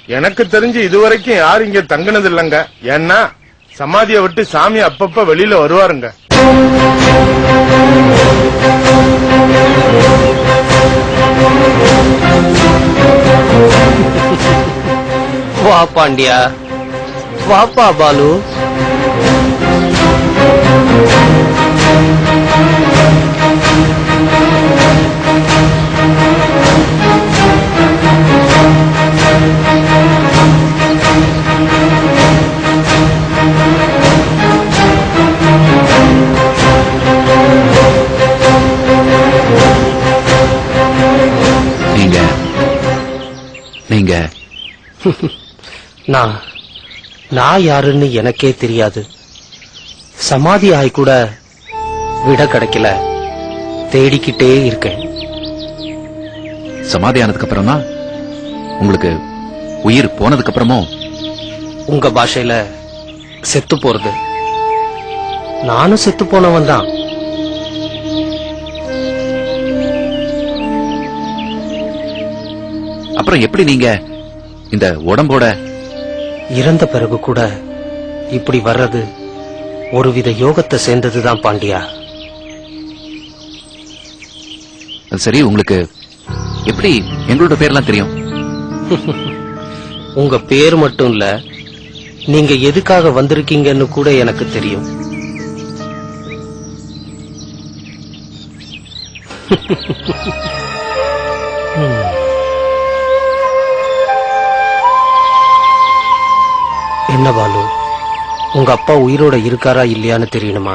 எனக்கு தெரிஞ்சு இதுவரைக்கும் யாரும் இங்க தங்கினது இல்லங்க. ஏன்னா சமாதியை விட்டு சாமி அப்பப்ப வெளியில வருவாருங்க. வா பாண்டியா, வாப்பா பாலு. நீங்க நான் யாருன்னு எனக்கே தெரியாது. சமாதி ஆய் கூட விட கிடைக்கல, தேடிக்கிட்டே இருக்கேன். சமாதி ஆனதுக்கு அப்புறம் தான் உங்களுக்கு உயிர் போனதுக்கு அப்புறமும் உங்க பாஷையில செத்து போறது. நானும் செத்து போனவன் தான். அப்புறம் எப்படி நீங்க இந்த உடம்போட இறந்த பிறகு கூட இப்படி வர்றது ஒருவித யோகத்தை சேர்ந்ததுதான் பாண்டியா. சரி, உங்களுக்கு எப்படி எங்களோட பேர்லாம் தெரியும்? உங்க பேர் மட்டும் இல்ல, நீங்க எதுக்காக வந்திருக்கீங்கன்னு கூட எனக்கு தெரியும். என்ன பாலு, உங்க அப்பா உயிரோட இருக்காரா இல்லையான்னு தெரியணுமா?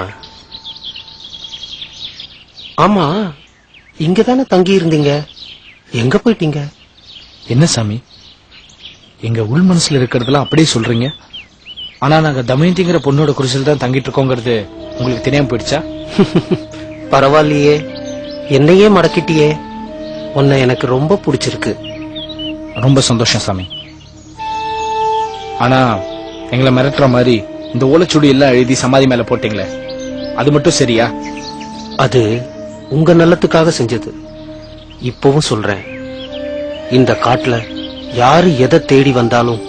ஆமா, இங்கதானே தங்கி இருந்தீங்க, எங்க போயிட்டீங்க? என்ன சாமி, எங்க உள் மனசுல இருக்கிறதெல்லாம் அப்படியே சொல்றீங்க. ஆனா நாங்க தமயந்திங்கிற பொண்ணோட குடிசையில் தான் தங்கிட்டு இருக்கோங்கிறது உங்களுக்கு தெரியாம போயிடுச்சா? பரவாயில்லையே, என்னையே மடக்கிட்டியே. உன்னை எனக்கு ரொம்ப பிடிச்சிருக்கு. ரொம்ப சந்தோஷம் சாமி. ஆனா எங்களை மிரட்டுற மாதிரி இந்த ஓலைச்சுடி எல்லாம் எழுதி சமாதி மேல போட்டீங்களே, அது மட்டும் சரியா? அது உங்க நல்லத்துக்காக செஞ்சது. இப்பவும் சொல்றேன், இந்த காட்டுல யாரு எதை தேடி வந்தாலும்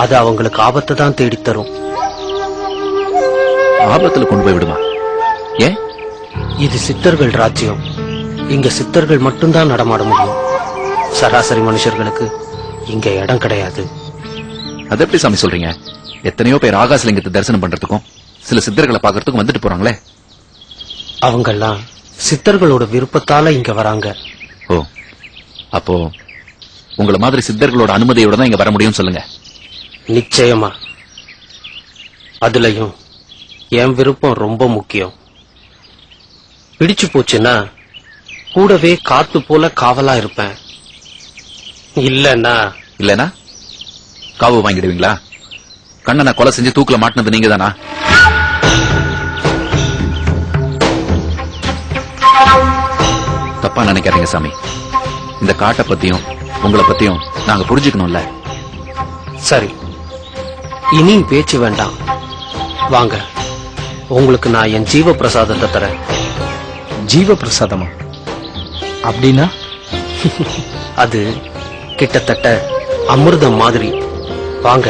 அது அவங்களுக்கு ஆபத்தை தான் தேடி தரும். ஆபத்துல கொண்டு போய் விடுமா? ஏன்? இது சித்தர்கள் ராஜ்யம். இங்க சித்தர்கள் மட்டும்தான் நடமாட முடியும். சராசரி மனுஷர்களுக்கு இங்க இடம் கிடையாது. அது எப்படி சாமி சொல்றீங்க? எத்தனையோ பேர் ஆகாசலிங்கத்தை தரிசனம் பண்றதுக்கும் சில சித்தர்களை பாக்குறதுக்கும் வந்துட்டு போறாங்களே. அவங்கெல்லாம் சித்தர்களோட விருப்பத்தால இங்க வராங்க. ஓ, அப்போ உங்களை மாதிரி சித்தர்களோட அனுமதியோட தான் இங்க வர முடியும்னு சொல்லுங்க. நிச்சயமா. அதுலயும் என் விருப்பம் ரொம்ப முக்கியம். பிடிச்சு போச்சுன்னா கூடவே காத்து போல காவலா இருப்பேன். இல்லனா காவு வாங்கிடுவீங்களா? கண்ணனை கொலை செஞ்சு தூக்குல மாட்டினது நீங்க தானா? தப்பா நினைக்காதீங்க சாமி. இந்த காட்டை பத்தியும் உங்களை பத்தியும் நாங்க புரிஞ்சுக்கணும்ல. சரி, இனியும் பேச்சு வேண்டாம். வாங்க, உங்களுக்கு நான் என் ஜீவ பிரசாதத்தை தரேன். ஜீவ பிரசாதமா? அப்படின்னா? அது கிட்டத்தட்ட அமிர்தம் மாதிரி. வாங்க.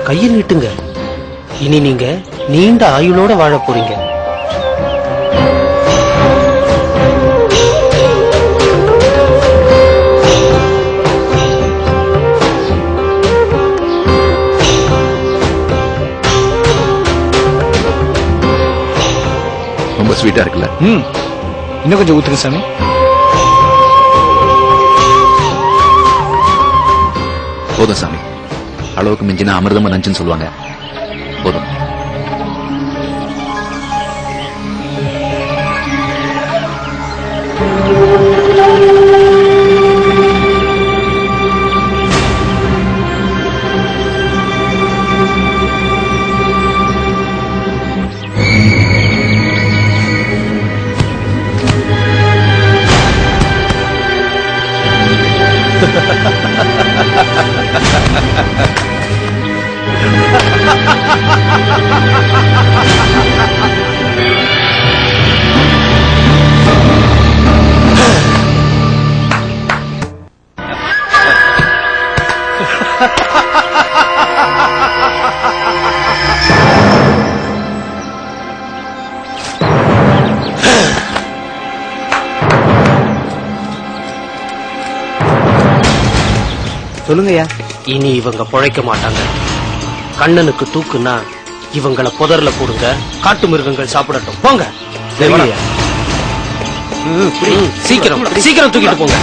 கையை நீட்டுங்க. இனி நீங்க நீண்ட ஆயுளோட வாழ போறீங்க. ரொம்ப ஸ்வீட்டா இருக்குல்ல? இன்னும் கொஞ்சம் ஊத்துங்க சாமி. போதும் சாமி. அளவுக்கு மிஞ்சினா அமிர்தமா நஞ்சுன்னு சொல்லுவாங்க. போதும். சொல்லுங்கய்யா. இனி இவங்க பொழைக்க மாட்டாங்க. கண்ணனுக்கு தூக்குன்னா இவங்கள புதர்ல போடுங்க, காட்டு மிருகங்கள் சாப்பிடட்டும். போங்க. சீக்கிரம் சீக்கிரம் தூக்கிட்டு போங்க.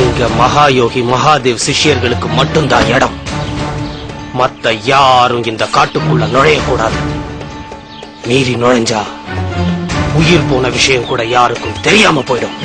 இங்க மகாயோகி மகாதேவ் சிஷ்யர்களுக்கு மட்டும்தான் இடம். மத்த யாரும் இந்த காட்டுக்குள்ள நுழையக்கூடாது. மீறி நுழைஞ்சா உயிர் போன விஷயம் கூட யாருக்கும் தெரியாம போயிடும்.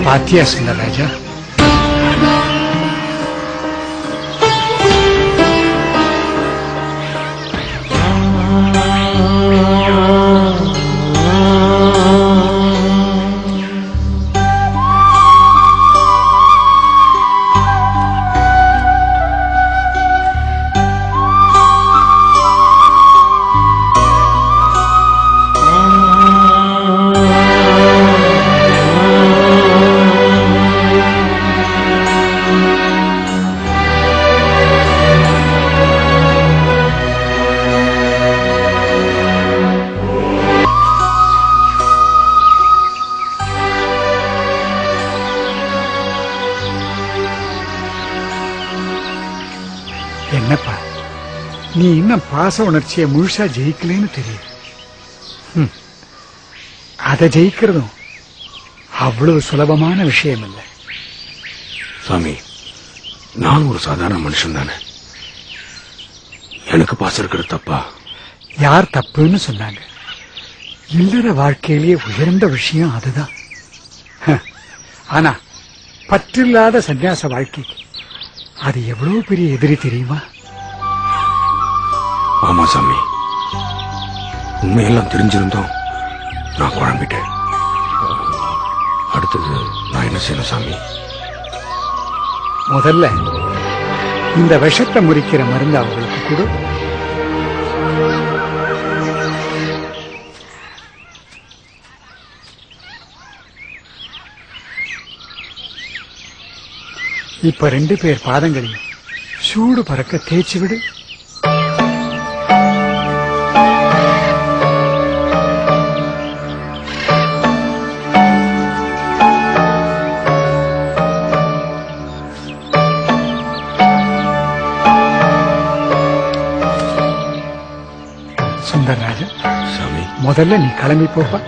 பாத்தியா சுந்தரராஜா, என்னப்பா நீ இன்னும் பாச உணர்ச்சியை முழுசா ஜெயிக்கலன்னு தெரியும். அதை ஜெயிக்கிறதும் அவ்வளவு சுலபமான விஷயம் இல்லை. சாமி, நான் ஒரு சாதாரண மனுஷன் தானே. எனக்கு பாசம் இருக்கிறது தப்பா? யார் தப்புன்னு சொன்னாங்க? இல்லற வாழ்க்கையிலேயே உயர்ந்த விஷயம் அதுதான். ஆனா பற்றில்லாத சன்னியாச வாழ்க்கைக்கு அது எவ்வளவு பெரிய எதிரி தெரியுமா? ஆமா சாமி, உண்மையெல்லாம் தெரிஞ்சிருந்தோம் நான் குழம்பிட்டேன். அடுத்தது நான் என்ன செய்யணும் சாமி? முதல்ல இந்த விஷத்தை முறிக்கிற மருந்து அவங்களுக்கு கொடு. இப்ப 2 பேர் பாதங்களையும் சூடு பறக்க தேய்ச்சி விடு. சுந்தரராஜன், சாமி, முதல்ல நீ கிளம்பி போப்பா.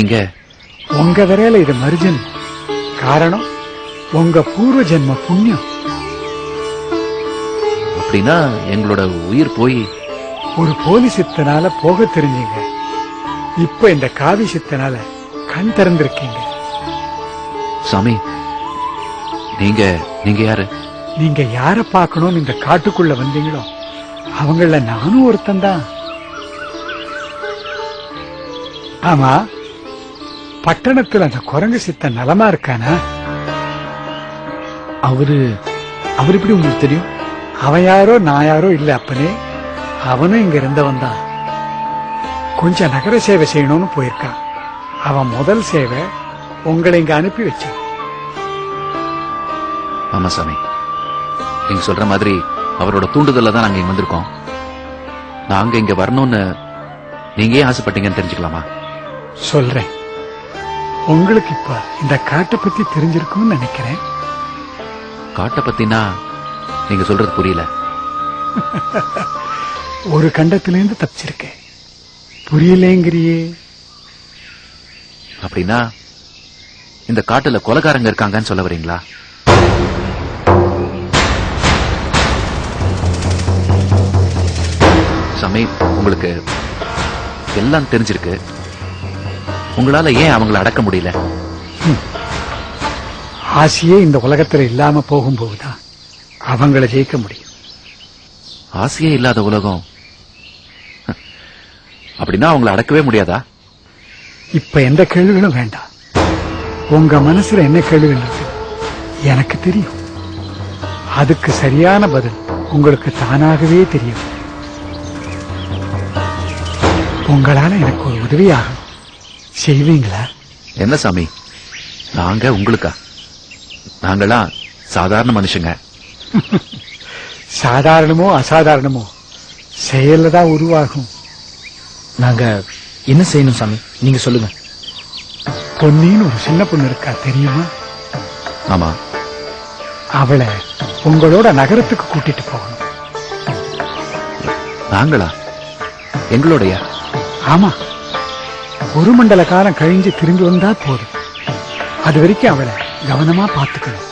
இங்க உங்க விரையில இது மறுஜென்மம். காரணம் உங்க பூர்வ ஜென்ம புண்ணியம். அப்படின்னா எங்களோட உயிர் போய் ஒரு போலி சித்தனால போக தெரிஞ்சீங்க. இப்ப இந்த காவி சித்தனால கண் திறந்திருக்கீங்க. சாமி நீங்க நீங்க யாரு? நீங்க யார பார்க்கணும்னு இந்த காட்டுக்குள்ள வந்தீங்களோ அவங்கள நானும் ஒருத்தன் தான். ஆமா, பட்டணத்துல அந்த குரங்கு சித்தன் நலமா இருக்கானா? அவர் எப்படி உங்களுக்கு தெரியும்? அவன் யாரோ நான் யாரோ இல்ல அப்பனே. அவனும் இங்க இருந்தவன் தான். கொஞ்சம் நகர சேவை செய்யணும்னு போயிருக்கான். அவன் முதல் சேவை உங்களை இங்க அனுப்பி வச்சான். ஆமா சாமி, நீங்க சொல்ற மாதிரி அவரோட தூண்டுதல்ல தான் நாங்க இங்க வந்திருக்கோம். நாங்க இங்க வரணும்னு நீங்க ஏன் ஆசைப்பட்டீங்கன்னு தெரிஞ்சுக்கலாமா? சொல்றேன். உங்களுக்கு இப்ப இந்த காட்டை பத்தி தெரிஞ்சிருக்கும்னு நினைக்கிறேன். காட்டை பத்தினா நீங்க சொல்றது புரியல. ஒரு கண்டத்திலிருந்து தப்பிச்சிருக்கேன். புரியலேங்கிறியே. அப்படின்னா இந்த காட்டுல கொலைகாரங்க இருக்காங்கன்னு சொல்ல வரீங்களா? சாமி, உங்களுக்கு எல்லாம் தெரிஞ்சிருக்கு. உங்களால ஏன் அவங்கள அடக்க முடியல? ஆசையே இந்த உலகத்துல இல்லாம போகும்போதுதான் அவங்கள ஜெயிக்க முடியும். ஆசையே இல்லாத உலகம் அப்படின்னா அவங்கள அடக்கவே முடியாதா? இப்ப எந்த கேள்விகளும் வேண்டாம். உங்க மனசுல என்ன கேள்விகள் இருக்கு எனக்கு தெரியும். அதுக்கு சரியான பதில் உங்களுக்கு தானாகவே தெரியும். உங்களால எனக்கு ஒரு உதவியாகும். செய்வீங்களா? என்ன சாமி, நாங்க உங்களுக்கா? நாங்களாம் சாதாரண மனுஷங்க. சாதாரணமோ அசாதாரணமோ செயல்ல தான் உருவாகும். நாங்க என்ன செய்யணும் சாமி, நீங்க சொல்லுங்க. பொன்னின்னு ஒரு சின்ன பொண்ணு இருக்கா, தெரியுமா? ஆமா. அவளை உங்களோட நகரத்துக்கு கூட்டிட்டு போகணும். நாங்களா? எங்களோடயா? ஆமா, ஒரு மண்டல காலம் கழிஞ்சு திரும்பி வந்தா போதும். அது வரைக்கும் அவளை கவனமா பார்த்துக்கணும்.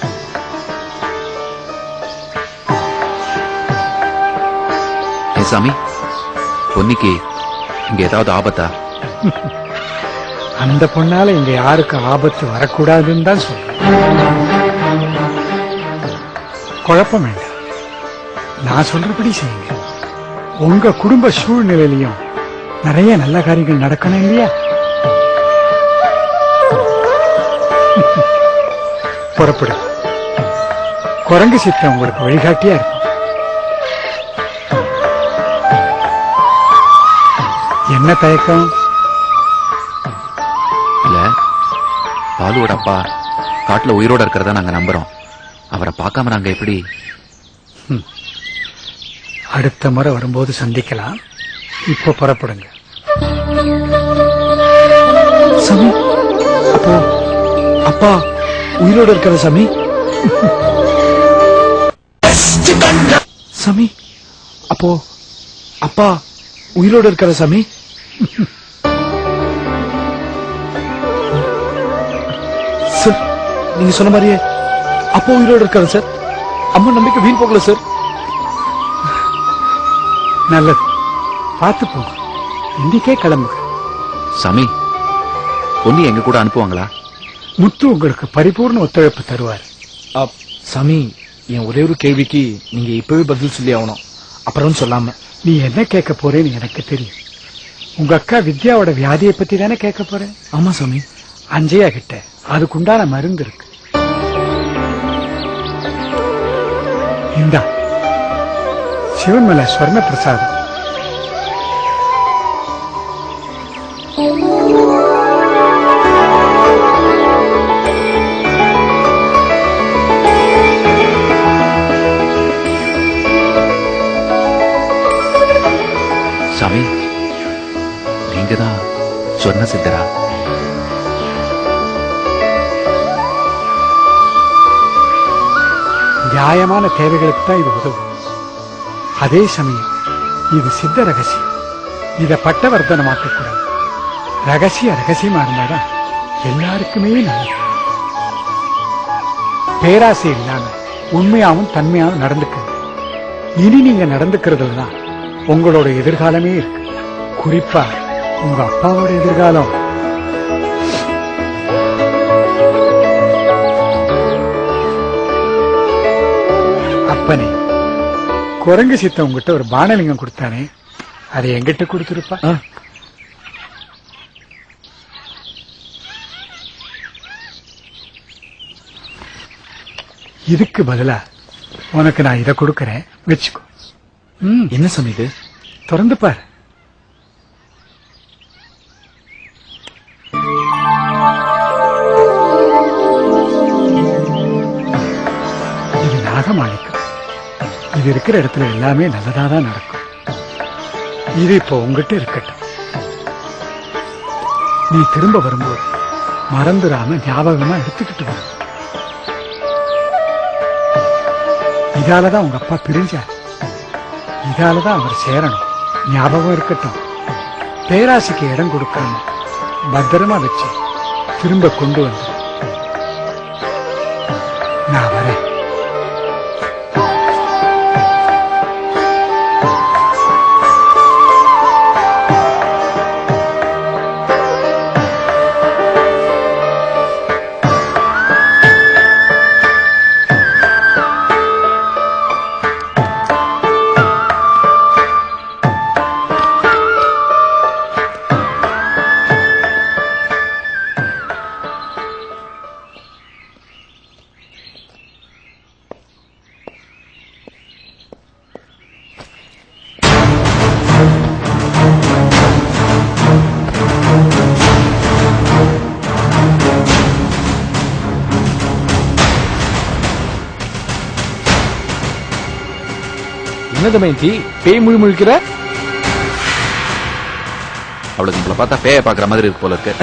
ஏ சாமி, பொன்னிக்கு இங்க ஏதாவது ஆபத்தா? அந்த பொண்ணால இங்க யாருக்கு ஆபத்து வரக்கூடாதுன்னு தான் சொல்றேன். குழப்பம் வேண்டாம். நான் சொல்றபடி செய்யுங்க. உங்க குடும்ப சூழ்நிலையிலையும் நிறைய நல்ல காரியங்கள் நடக்கணும் இல்லையா? புறப்படு. குரங்கு சித்தம் உங்களுக்கு வழிகாட்டியா இருக்கும். என்ன தயக்கம்? இல்ல, பாலுவோட அப்பா காட்டுல உயிரோட இருக்கிறதா நாங்க நம்புறோம். அவரை பார்க்காம நாங்க எப்படி? அடுத்த முறை வரும்போது சந்திக்கலாம். இப்ப புறப்படுங்க. சாமி, அப்போ அப்பா உயிரோட இருக்கிற சாமி? சாமி, அப்போ அப்பா உயிரோட இருக்கிற சாமி? சார், நீங்க சொன்ன மாதிரியே அப்பா உயிரோட இருக்காரு சார். அம்மா நம்பிக்கை வீண் போகல சார். நல்லது, பார்த்து போங்க. இன்னைக்கே கிளம்புங்க. சாமி, பொன்னி எங்க கூட அனுப்புவாங்களா? முத்து உங்களுக்கு பரிபூர்ண ஒத்துழைப்பு தருவார். சாமி, என் ஒரே ஒரு கேள்விக்கு நீங்க இப்பவே பதில் சொல்லி ஆகணும். அப்புறம் சொல்லாம. நீ என்ன கேட்க போறேன்னு எனக்கு தெரியும். உங்க அக்கா வித்யாவோட வியாதியை பத்தி தானே கேட்க போறேன். ஆமா சாமி. அஞ்சையா கிட்ட அதுக்குண்டான மருந்து இருக்கு. இந்தா சிவன்மல ஸ்வர்ண பிரசாதம். சாமி, நீங்க தான் சொன்ன சித்தரா? நியாயமான தேவைகளுக்கு தான் இது உதவும். அதே சமயம் இது சித்த ரகசியம். இத பட்டவர்த்தனமாக்க கூடாது. ரகசியமா இருந்தாதான் எல்லாருக்குமே நல்லது. பேராசை இல்லாம உண்மையாவும் தன்மையாவும் நடந்துக்க. இனி நீங்க நடந்துக்கிறதுல தான் உங்களோட எதிர்காலமே இருக்கு. குறிப்பா உங்க அப்பாவோட எதிர்காலம். அப்பனே, குரங்கு சித்தம் உங்ககிட்ட ஒரு பானலிங்கம் கொடுத்தானே, அதை எங்கிட்ட கொடுத்துருப்பா. இதுக்கு பதிலா உனக்கு நான் இதை கொடுக்கறேன், வச்சுக்கோ. என்ன சாமி இது? திறந்து பாரு. இது நாகமாணிக்கம். இது இருக்கிற இடத்துல எல்லாமே நல்லதாதான் நடக்கும். இது இப்போ உங்ககிட்ட இருக்கட்டும். நீ திரும்ப வரும்போது மறந்துடாம ஞாபகமா எடுத்துக்கிட்டு வரும். இதாலதான் உங்க அப்பா பிரிஞ்சார். இதாலதான் அவர் சேரணும். ஞாபகம் இருக்கட்டும். பேராசைக்கு இடம் கொடுக்காம பத்திரமா வச்சு திரும்ப கொண்டு வந்து நான் வரேன். என்ன தமயந்தி பேய் முழிக்கிற? அவளுக்கு நம்மளை பார்த்தா பேய பாக்குற மாதிரி இருக்கு போல இருக்கு.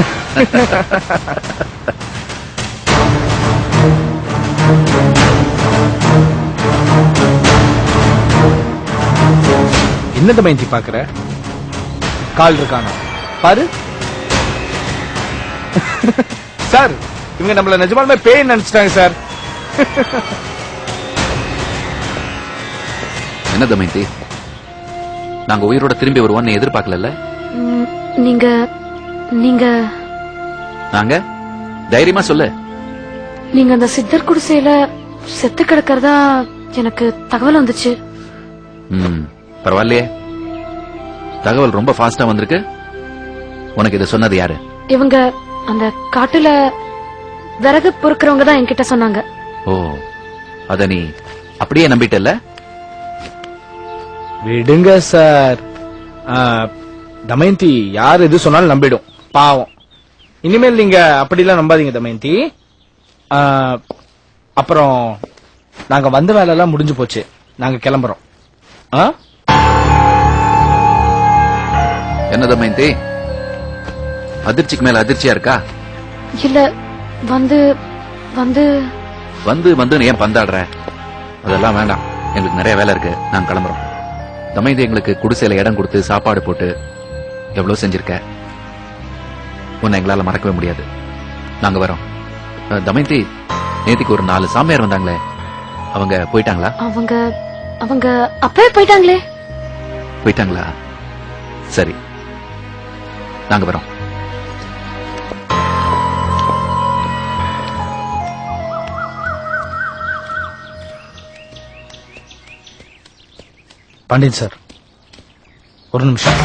என்ன தமயந்தி பாக்குற? கால் இருக்கானா பாரு. சார், இவங்க நம்மள நிஜமாலுமே பேய் நினைச்சிட்டாங்க சார். என்ன தமயந்தி, நாங்க உயிரோட திரும்பி வருவோம்னு எதிர்பார்க்கல. நீங்க நீங்க நாங்க தைரியமா சொல்லு. நீங்க அந்த சித்தர் குடிசையில செத்து கிடக்கிறதா எனக்கு தகவல் வந்துச்சு. பரவாயில்லையே, தகவல் ரொம்ப ஃபாஸ்டா வந்திருக்கு. உனக்கு இதை சொன்னது யாரு? இவங்க அந்த காட்டுல விறகு பொறுக்கிறவங்க தான் என்கிட்ட சொன்னாங்க. ஓ, அத நீ அப்படியே நம்பிட்டல்ல? விடுங்க சார். தமயந்தி யார் எது சொன்னாலும் நம்பிடும். பாவம். இனிமேல் நீங்க அப்படிலாம் நம்பாதீங்க தமயந்தி. அப்புறம் நாங்க வந்த வேலை எல்லாம் முடிஞ்சு போச்சு. நாங்க கிளம்புறோம். என்ன தமயந்தி, அதிர்ச்சிக்கு மேல அதிர்ச்சியா இருக்கா? இல்ல, வந்து வந்து வந்து வந்து ஏன் பந்தாடுற? அதெல்லாம் வேண்டாம், எங்களுக்கு நிறைய வேலை இருக்கு. நாங்க கிளம்புறோம். தமயந்தி எங்களுக்கு குடிசையில இடம் கொடுத்து சாப்பாடு போட்டு எவ்வளவு செஞ்சிருக்க. உன்னை எங்களால மறக்கவே முடியாது. நாங்க வரோம். தமயந்தி, நேத்திக்கு ஒரு 4 சாமியார் வந்தாங்களே, அவங்க போயிட்டாங்களா? அவங்க அவங்க அப்பவே போயிட்டாங்களே. போயிட்டாங்களா? சரி, நாங்க வரோம். பாண்டியன் சார், ஒரு நிமிஷம்.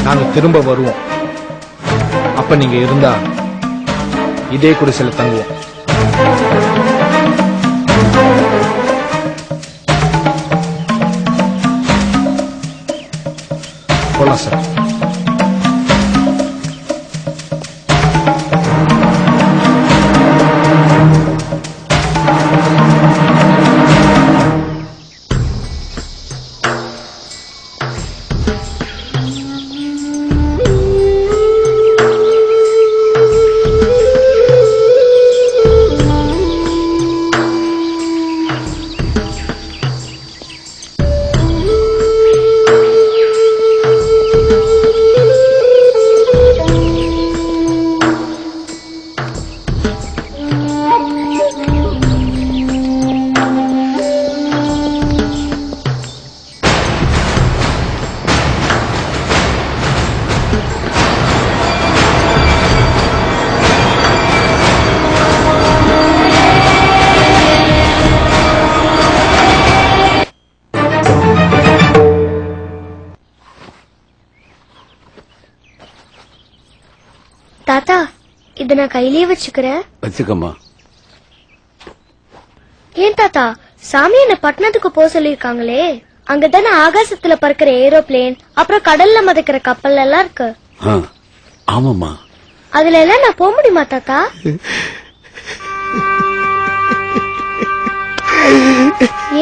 நாங்க திரும்ப வருவோம். அப்ப நீங்க இருந்தா இதே குடிசையில தங்குவோம். போலாம் சார். இத நான் கையிலேயே வச்சுக்கிறேன். வச்சுக்கம்மா. ஏன் தாத்தா, சாமி என்ன பட்டணத்துக்கு போக சொல்லிருக்காங்களே, அங்கதானே ஆகாசத்துல பறக்கிற ஏரோப்ளேன், அப்புறம் கடல்ல மதக்கிற கப்பல் எல்லாம் இருக்கு. ஆமாம்மா. அதுல எல்லாம் நான் போக முடியுமா தாத்தா?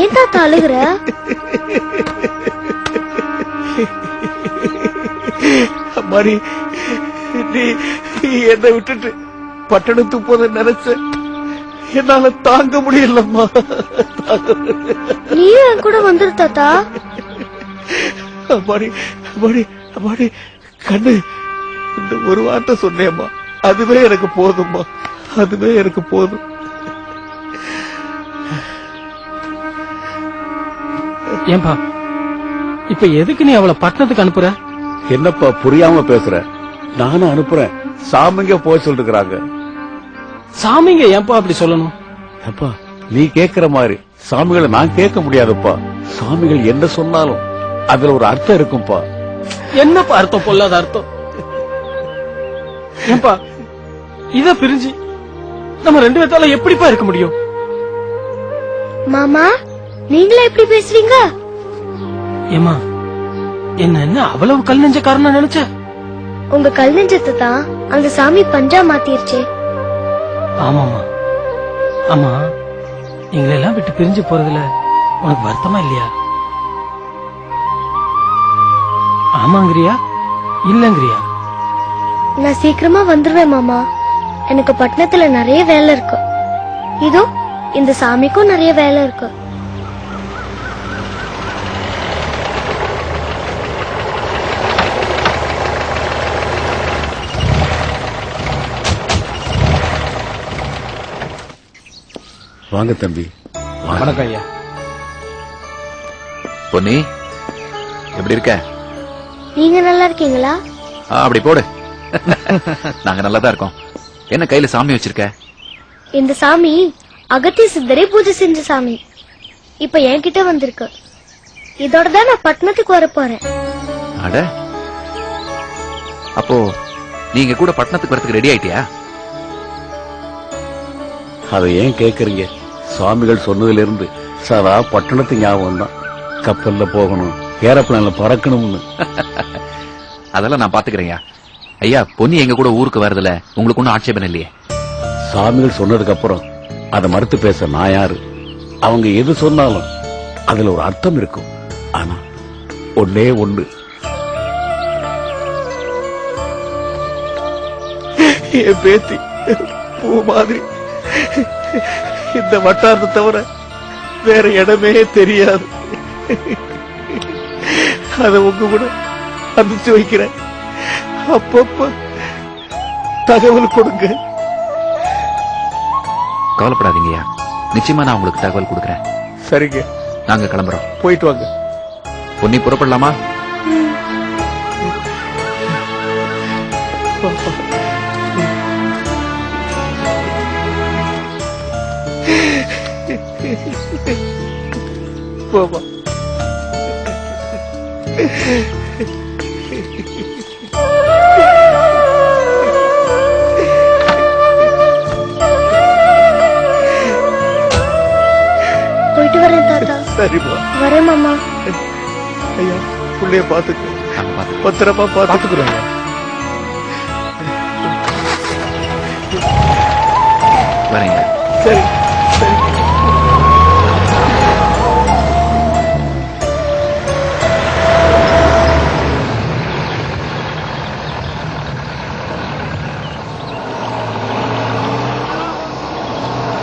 ஏன் தாத்தா அழுகுற? அம்மாடி, நீ என்னை விட்டுட்டு பட்டணத்துக்கு போத நினைச்ச, என்னால தாங்க முடியலம்மா. நீயும் என் கூட வந்துரு தாத்தா. அம்மாடி அம்மாடி அம்மாடி, கண்ணு, இந்த ஒரு வார்த்தை சொன்னேம்மா, அதுவே எனக்கு போதும்மா, அதுவே எனக்கு போதும். ஏன்பா இப்ப எதுக்கு நீ அவளை பட்டணத்துக்கு அனுப்புற? என்னப்பா புரியாம பேசுற? நானும் அனுப்புறேன், சாமிங்க போய் சொல்லிருக்கிறாங்க. சாமிங்க ஏன்பா அப்படி சொல்லணும்? அப்பா, நீ கேக்குற மாதிரி சாமிகளை நான் கேட்க முடியாதுப்பா. சாமிகள் என்ன சொன்னாலும் அதுல ஒரு அர்த்தம் இருக்கும்பா. என்னப்பா அர்த்தம்? பொல்லாத அர்த்தம். ஏன்பா இத பிரிஞ்சு நம்ம ரெண்டு பேர்த்தால எப்படிப்பா இருக்க முடியும்? மாமா, நீங்களே எப்படி பேசுறீங்க? ஏமா, என்ன அவ்வளவு கல் நெஞ்ச காரணம் நினைச்ச? உங்க கல் நெஞ்சத்தை தான் அந்த சாமி பஞ்சா மாத்திருச்சே. ஆமாமா. ஆமா, எங்களெல்லாம் விட்டு பிரிஞ்சு போறதுல உனக்கு வருத்தமா இல்லையா? ஆமாங்கிறியா இல்லங்கிறியா? நான் சீக்கிரமா வந்துருவேன் மாமா. எனக்கு பட்டணத்துல நிறைய வேலை இருக்கு. இதோ இந்த சாமிக்கும் நிறைய வேலை இருக்கு. வாங்க தம்பி. வணக்கம் ஐயா. பொன்னி, எப்படி இருக்க? நீங்க நல்லா இருக்கீங்களா? அப்படி போடு. நாங்க நல்லாதான் இருக்கோம். என்ன கையில சாமி வச்சிருக்க? இந்த சாமி அகத்திய சித்தரை பூஜை செஞ்ச சாமி. இப்ப என்கிட்ட வந்திருக்கு. இதோட தான் நான் பட்டணத்துக்கு வர போறேன். அட, அப்போ நீங்க கூட பட்டணத்துக்கு வரதுக்கு ரெடி ஆயிட்டியா? அதை ஏன் கேக்குறீங்க? சுவாமிகள் சொன்னதுல இருந்து சதா பட்டணத்து ஞாபகம் தான். கப்பல்ல போகணும், ஏரோப்ளேன்ல பறக்கணும்னு. அதெல்லாம் நான் பாத்துக்கிறேன். ஐயா, பொன்னி எங்க கூட ஊருக்கு வரதுல உங்களுக்கு ஒன்னும் ஆட்சேபம் இல்லையே? சாமிகள் சொன்னதுக்கு அப்புறம் அதை மறுத்து பேச நான் யாரு? அவங்க எது சொன்னாலும் அதுல ஒரு அர்த்தம் இருக்கும். ஆனா ஒன்னே ஒண்ணு, என் பேத்தி பூ மாதிரி இந்த வட்டாரத்தை தவிர வேற இடமே தெரியாது. அத உங்க கூட அனுப்பிச்சு வைக்கிறேன். அப்பப்ப தகவல் கொடுங்க. கவலைப்படாதீங்கய்யா, நிச்சயமா நான் உங்களுக்கு தகவல் கொடுக்கறேன். சரிங்க, நாங்க கிளம்புறோம். போயிட்டு வாங்க. பொன்னி, புறப்படலாமா? போமா. போயிட்டு வரேன் தாத்தா. சரிம்மா. வரேன் மாமா. ஐயா, புள்ளைய பாத்துக்க. நாங்க பாத்துக்கிறோம். பத்திரமா பாத்துக்கிறோம். வரீங்க. சரி சரி.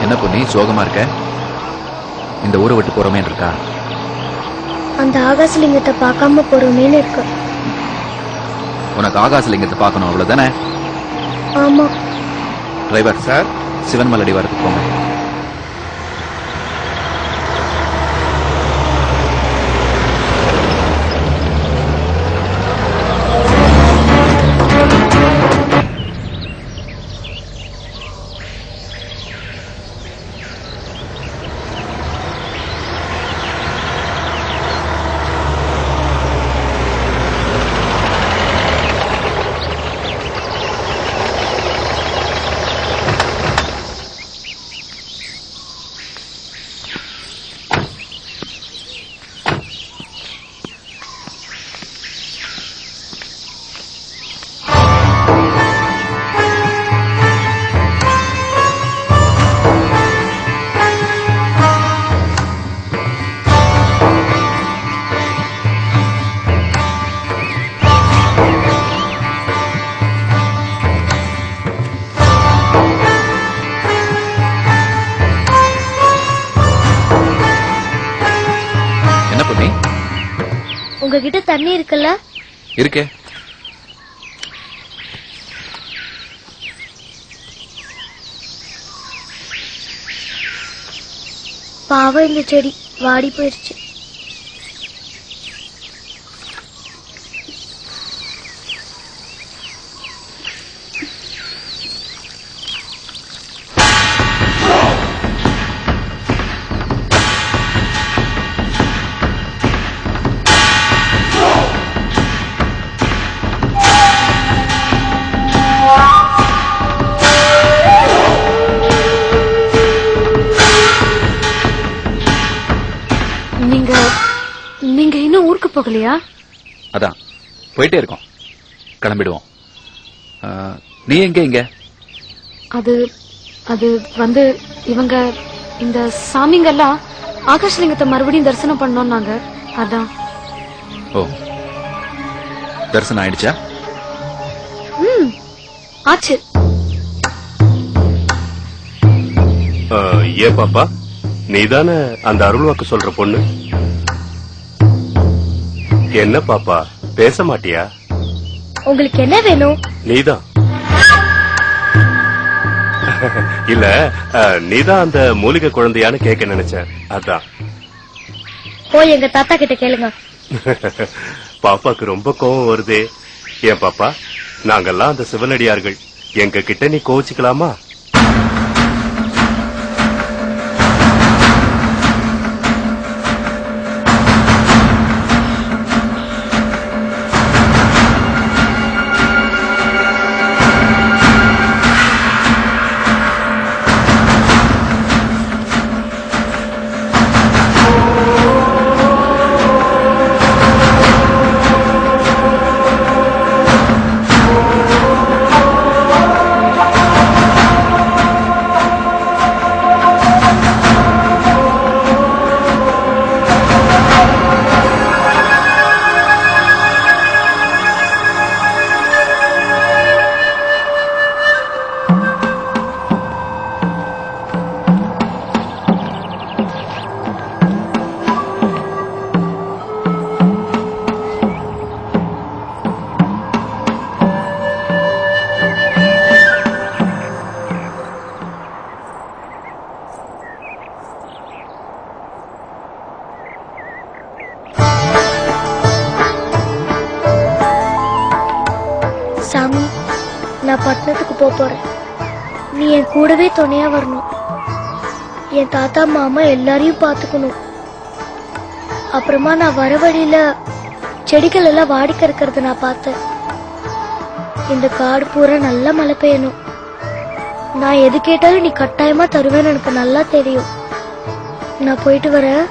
என்ன பொன்னி, சோகமா இருக்க? இந்த ஊரை விட்டு போறோமே இருக்கா? அந்த ஆகாசலிங்கத்தை பார்க்காம போறோமேன்னு இருக்கு. உனக்கு ஆகாசலிங்கத்தை பார்க்கணும், அவ்வளவுதானே? ஆமா. டிரைவர் சார், சிவன்மலை அடிவாரத்துக்கு போங்க. உங்ககிட்ட தண்ணி இருக்குல்ல? இருக்கே. பாவம் இந்த செடி வாடி போயிருச்சு. நீங்க இன்னும் ஊருக்கு போகலையா? அதான் போயிட்டே இருக்கோம், கிளம்பிடுவோம். நீ எங்க? இங்க அது அது வந்து இவங்க இந்த சாமிங்கெல்லாம் ஆகாஷ்லிங்கத்தை மறுபடியும் தரிசனம் பண்ணோம்னாங்க. அதான். ஓ, தரிசனம் ஆயிடுச்சா? ஆச்சு. ஏ பாப்பா, நீதானே அந்த அருள்வாக்கு சொல்ற பொண்ணு? என்ன பாப்பா, பேச மாட்டியா? உங்களுக்கு என்ன வேணும்? நீதான் இல்ல, நீதான் அந்த மூலிகை குழந்தையான்னு கேட்க நினைச்சேன். அதான். போய் எங்க தாத்தா கிட்ட கேளுங்க. பாப்பாக்கு ரொம்ப கோவம் வருதே. ஏன் பாப்பா, நாங்கெல்லாம் அந்த சிவனடியார்கள், எங்க கிட்ட நீ கோவிச்சுக்கலாமா? சாமி, நான் பட்டணத்துக்கு போறேன். நீ என் கூடவே துணையா வரணும். என் தாத்தா மாமா எல்லாரையும் பாத்துக்கணும். அப்புறமா நான் வர வழியில செடிகள் எல்லாம் வாடி கிடக்கிறது நான் பார்த்தேன். இந்த காடு பூரா நல்லா மழை பெய்யணும். நான் எது கேட்டாலும் நீ கட்டாயமா தருவேன்னு எனக்கு நல்லா தெரியும். நான் போயிட்டு வரேன்.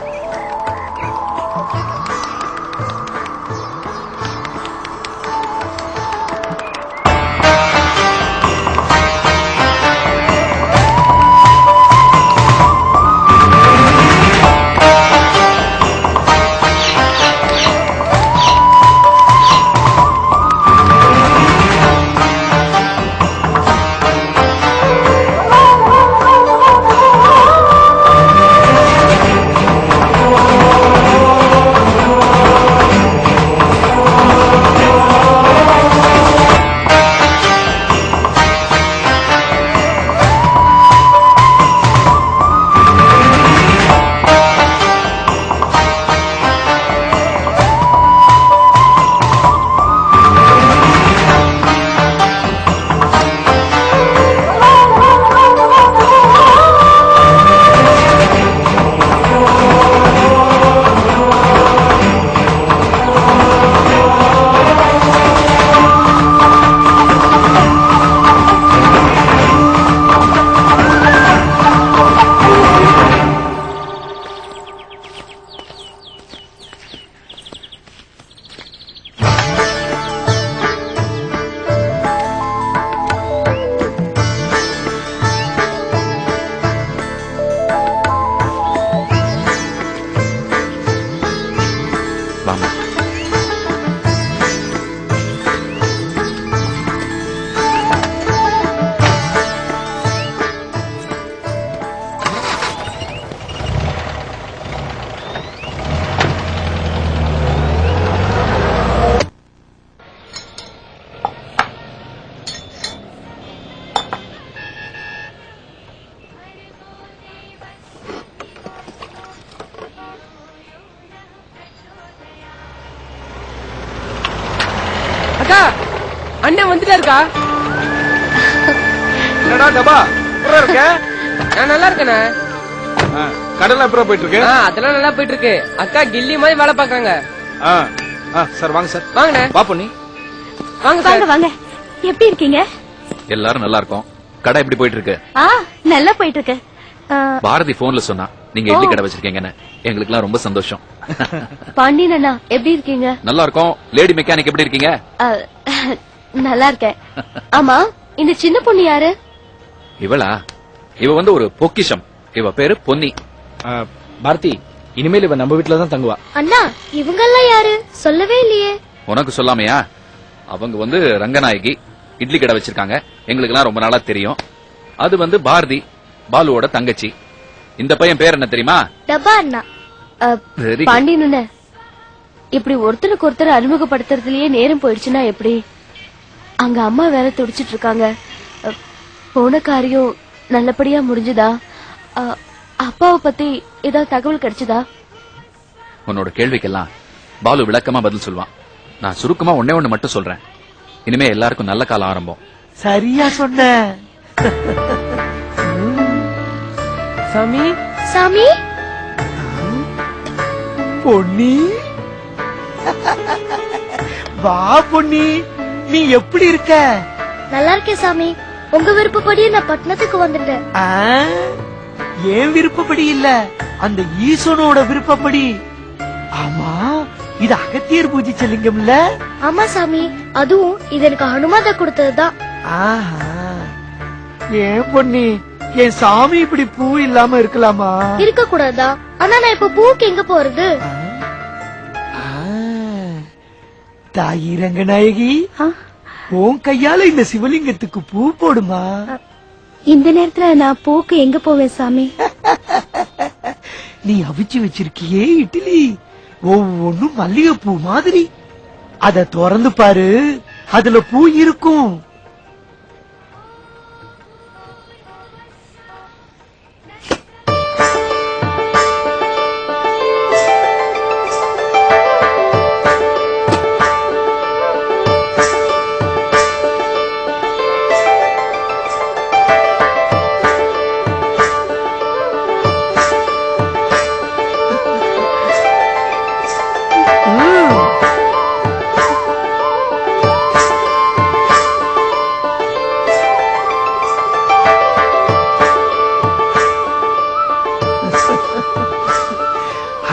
அக்கா அண்ணன் வந்துட்டாருக்கா. என்னடா டபா எப்படிடா இருக்க? நான் நல்லா இருக்கேண்ணே. கடலை எப்பறம் போயிட்டு இருக்கு? அதெல்லாம் நல்லா போயிட்டு இருக்கு. அக்கா கில்லி மாதிரி வேலை பாக்குறாங்க. சார் வாங்க சார். வாங்கண்ணே. வா பொன்னி. வாங்க சார். வாங்க. எப்படி இருக்கீங்க? எல்லாரும் நல்லா இருக்கோம். கடை எப்படி போயிட்டு இருக்கு? நல்லா போயிட்டு இருக்கு. பாரதி போன்ல சொன்னா நீங்க இட்லி கடை வச்சிருக்கீங்கன்னு. எங்களுக்கு எல்லாம் ரொம்ப சந்தோஷம். பாண்டியன் அண்ணா எப்படி இருக்கீங்க? நல்லா இருக்கோம். லேடி மெக்கானிக் எப்படி இருக்கீங்க? நல்லா இருக்கேன். ஆமா, இந்த சின்ன பொண்ணு யாரு? இவளா? இவ வந்து ஒரு பொக்கிஷம். இவ பேரு பொன்னி. பாரதி, இனிமேல் இவ நம்ம வீட்டுல தான் தங்குவா. அண்ணா இவங்கெல்லாம் யாரு சொல்லவே இல்லையே. உனக்கு சொல்லாமையா? அவங்க வந்து ரங்கநாயகி, இட்லி கடை வச்சிருக்காங்க. எங்களுக்கு எல்லாம் ரொம்ப நாளா தெரியும். அது வந்து பாரதி, பாலுவோட தங்கச்சி. இந்த பையன் பேர் என்ன தெரியுமா? டப்பா அண்ணா. Very good. பாண்டியன் அண்ணா, இப்படி ஒருத்தருக்கு ஒருத்தர் அறிமுகப்படுத்துறதுலயே நேரம் போயிடுச்சுன்னா எப்படி? அங்க அம்மா வேற துடிச்சிட்டு இருக்காங்க. போன காரியம் நல்லபடியா முடிஞ்சுதா? அப்பாவை பத்தி ஏதாவது தகவல் கிடைச்சதா? உன்னோட கேள்விக்கெல்லாம் பாலு விளக்கமா பதில் சொல்வான். நான் சுருக்கமா ஒண்ணே மட்டும் சொல்றேன். இனிமே எல்லாருக்கும் நல்ல காலம் ஆரம்பம். சரியா சொன்ன சாமி. சாமி பொன்னி. வா பொன்னி, நீ எப்படி இருக்க? நல்லா இருக்கேன் சாமி. உங்க விருப்பப்படியே நான் பட்டணத்துக்கு வந்துட்டேன். ஏன் விருப்பப்படி இல்ல, அந்த ஈசனோட விருப்பப்படி. ஆமா, இது அகத்தியர் பூஜிச்ச லிங்கம்ல? ஆமா சாமி, அதுவும் இது எனக்கு ஹனுமாதா கொடுத்ததுதான். ஏன் பொன்னி, என் சாமி இப்படி பூ இல்லாம இருக்கலாமா? இருக்க கூடாதா? ஆனா நான் இப்ப பூக்கு எங்க போறது? தாயி ரங்கநாயகி, உன் கையால இந்த சிவலிங்கத்துக்கு பூ போடுமா? இந்த நேரத்துல நான் பூக்கு எங்க போவேன் சாமி? நீ அவிச்சு வச்சிருக்கியே இட்லி, ஒவ்வொன்னும் மல்லிகை பூ மாதிரி. அத திறந்து பாரு, அதுல பூ இருக்கும்.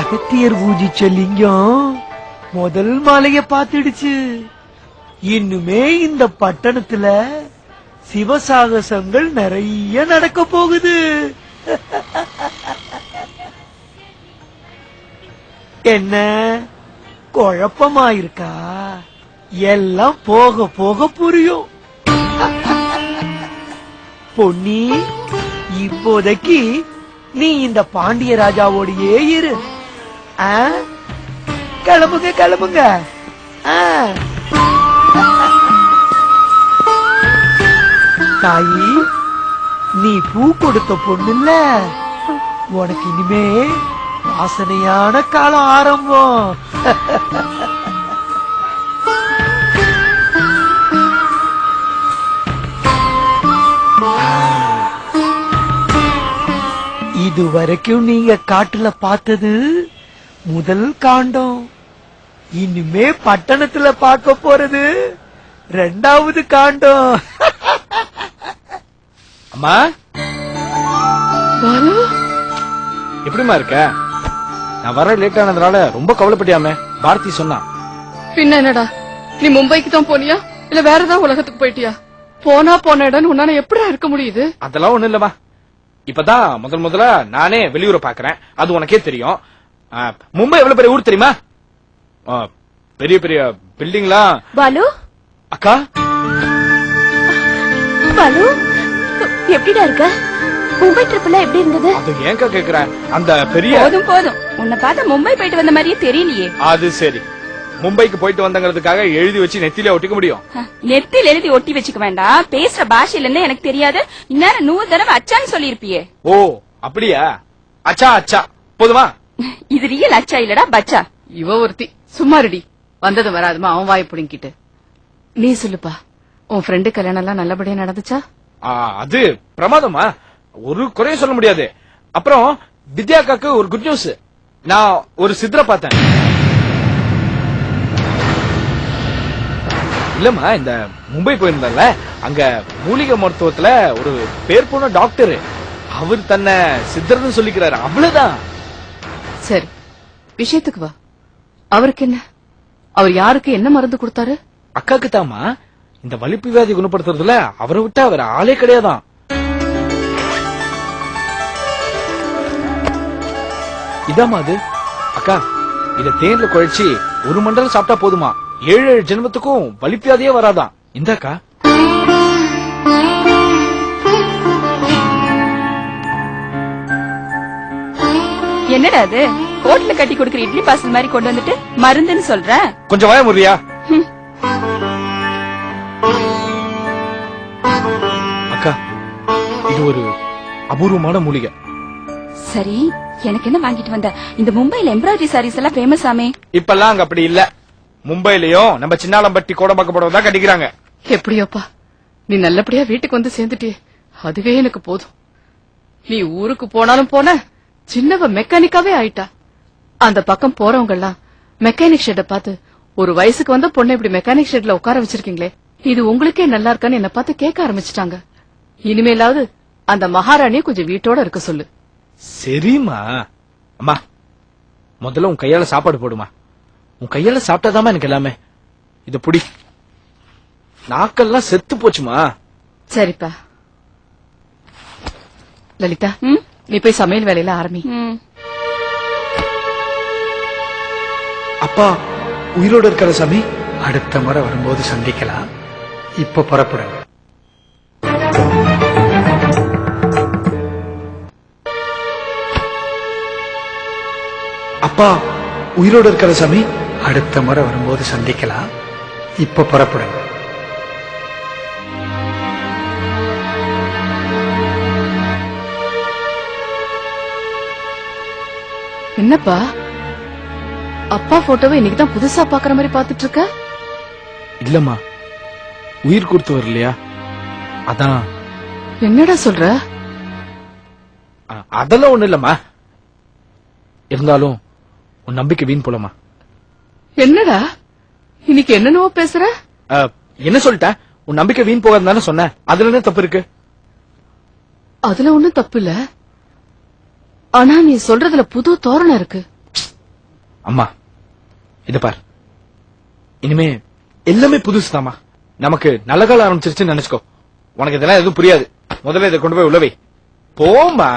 அகத்தியர் பூஜிச்ச லிங்கம் முதல் மாலைய பாத்துடுச்சு. இன்னுமே இந்த பட்டணத்துல சிவசாகசங்கள் நிறைய நடக்க போகுது. என்ன குழப்பமா இருக்கா? எல்லாம் போக போக புரியும். பொன்னி, இப்போதைக்கு நீ இந்த பாண்டிய ராஜாவோடையே இரு. கிளம்புங்க கிளம்புங்க. தாயி, நீ பூ கொடுத்த பொண்ணுல்ல, உனக்கு இனிமே வாசனையான காலம் ஆரம்பம். இதுவரைக்கும் நீங்க காட்டுல பார்த்தது முதல் காண்டம். இனிமே பட்டணத்துல பார்க்க போறது ரெண்டாவது காண்டம். அம்மா, எப்படிமா இருக்க? நான் வர லேட் ஆனதுனால ரொம்ப கவலைப்பட்டியாமே. பாரதி சொன்னா. பின்ன என்னடா, நீ மும்பைக்கு தான் போனியா இல்ல வேற ஏதாவது உலகத்துக்கு போயிட்டியா? போன இடம் உன்னால எப்படி இருக்க முடியுது? அதெல்லாம் ஒண்ணு இல்லமா. இப்பதான் முதல்ல நானே வெளியூரை பாக்குறேன். அது உனக்கே தெரியும். மும்பை எவ்வளவு பெரிய ஊர் தெரியுமா? பெரிய பெரிய பில்டிங்லாம். பாலு அக்கா. பாலு, எப்படிடா இருக்க? மும்பை ட்ரிப்ல எப்படி இருந்தது? அது ஏன்க்கா கேக்குறேன்? அந்த பெரிய போதும் உன்னை பார்த்தா மும்பை போயிட்டு வந்த மாதிரியே தெரியலையே. அது சரி, மும்பைக்கு போயிட்டு வந்தங்கிறதுக்காக எழுதி வச்சு நெத்தில ஒட்டிக்க முடியும்? நெத்தில எழுதி ஒட்டி வச்சுக்க வேண்டாம். பேசுற பாஷையில இருந்து எனக்கு தெரியாது. இந்நேரம் 100 தடவை அச்சான்னு சொல்லிருப்பியே. ஓ அப்படியா? அச்சா அச்சா போதுமா? இது ரியல் அச்சா இல்லடா பச்சா. இவ ஒருத்தி சும்மா ரெடி. வந்ததும் வராதுமா அவன் வாய் புடிங்கிட்டு. நீ சொல்லுப்பா, உன் ஃப்ரெண்டு கல்யாணம் எல்லாம் நல்லபடியா நடந்துச்சா? அது பிரமாதமா, ஒரு குறையும் சொல்ல முடியாது. அப்புறம் வித்யாக்காக்கு ஒரு குட் நியூஸ். நான் ஒரு சித்தரை பார்த்தேன். இல்லம்மா, இந்த மும்பை போயிருந்தல, அங்க மூலிகை மருத்துவத்துல ஒரு பேர் போன டாக்டர், அவர் தன்னை சித்தர்னு சொல்லிக்கிறாரு. அவ்வளவுதான். சரி, விஷயத்துக்கு வா. அவருக்கு என்ன? அவர் யாருக்கு என்ன மருந்து கொடுத்தாரு? அக்காக்கு தாமா. இந்த வலிப்பு வியாதி குணப்படுத்துறதுல அவரை விட்டா அவர் ஆளே கிடையாதான். இதாமா அது. அக்கா, இத தேன்ல குழைச்சி ஒரு மண்டலம் சாப்பிட்டா போதுமா, 7 ஜென்மத்துக்கும் வலிப்பியாதையே வராதான். இந்தாக்கா. என்னடா அது, கோட்ல கட்டி கொடுக்கிற இட்லி பார்சல் மாதிரி கொண்டு வந்துட்டு மருந்துன்னு சொல்ற? கொஞ்சம் வாய முறியா. அக்கா, இது ஒரு அபூர்வமான மூலிகை. சரி, எனக்கு என்ன வாங்கிட்டு வந்த? இந்த மும்பைல எம்ப்ராய்டரி சாரீஸ் எல்லாம் ஃபேமஸ் ஆமே. இப்பெல்லாம் அங்க அப்படி இல்ல. மும்பைலயும் நம்ம சின்னாலம்பட்டி கோடம்பாக்க புடவை தான் கட்டிக்கிறாங்க. எப்படியோப்பா, நீ நல்லபடியா வீட்டுக்கு வந்து சேர்ந்துட்டியே, அதுவே எனக்கு போதும். நீ ஊருக்கு போனாலும் போன, சின்னவ மெக்கானிக்காவே ஆயிட்டா. அந்த பக்கம் போறவங்க எல்லாம் மெக்கானிக் ஷெட்டை பார்த்து, ஒரு வயசுக்கு வந்த பொண்ணை இப்படி மெக்கானிக் ஷெட்ல உட்கார வச்சிருக்கீங்களே, இது உங்களுக்கே நல்லா இருக்கான்னு என்ன பார்த்து கேட்க ஆரம்பிச்சிட்டாங்க. இனிமேலாவது அந்த மகாராணியை கொஞ்சம் வீட்டோட இருக்க சொல்லு. சரிமா. அம்மா, முதல்ல உன் கையால சாப்பாடு போடுமா. உன் கையால சாப்பிட்டாதாமா எனக்கு எல்லாமே. இத புடி. நாக்கெல்லாம் செத்து போச்சுமா. சரிப்பா. லலிதா, நீ போய் சமையல் வேலையில ஆரம்பி. அப்பா உயிரோடு இருக்கிற சாமி. அடுத்த முறை வரும்போது சந்திக்கலாம். இப்ப புறப்படுங்க. அப்பா உயிரோடு இருக்கிற சாமி. அடுத்த முறை வரும்போது சந்திக்கலாம். இப்ப புறப்படுங்க. என்னப்பா, அப்பா போட்டோவை இன்னைக்குதான் புதுசா பாக்குற மாதிரி பாத்துட்டு இருக்க? இல்லம்மா, உயிர் கொடுத்தவர் இல்லையா, அதான். என்னடா சொல்ற? அதெல்லாம் ஒண்ணு இல்லம்மா. இருந்தாலும் உன் நம்பிக்கை வீண் போலமா. என்னடா இன்னைக்கு என்னென்னவோ பேசுற? என்ன சொல்லிட்ட? உன் நம்பிக்கை வீண் போகாதுன்னு சொன்ன. அதுல என்ன தப்பு இருக்கு? அதுல ஒண்ணும் தப்பு இல்ல. ஆனா நீ சொல்றதுல புது தோரணம் இருக்கு. அம்மா, இத பார், இனிமே எல்லாமே புதுசுதாம்மா. நமக்கு நல்ல காலம் ஆரம்பிச்சிருச்சுன்னு நினைச்சுக்கோ. உனக்கு இதெல்லாம் எதுவும் புரியாது. முதல்ல இதை கொண்டு போய் உள்ள வை. போமா.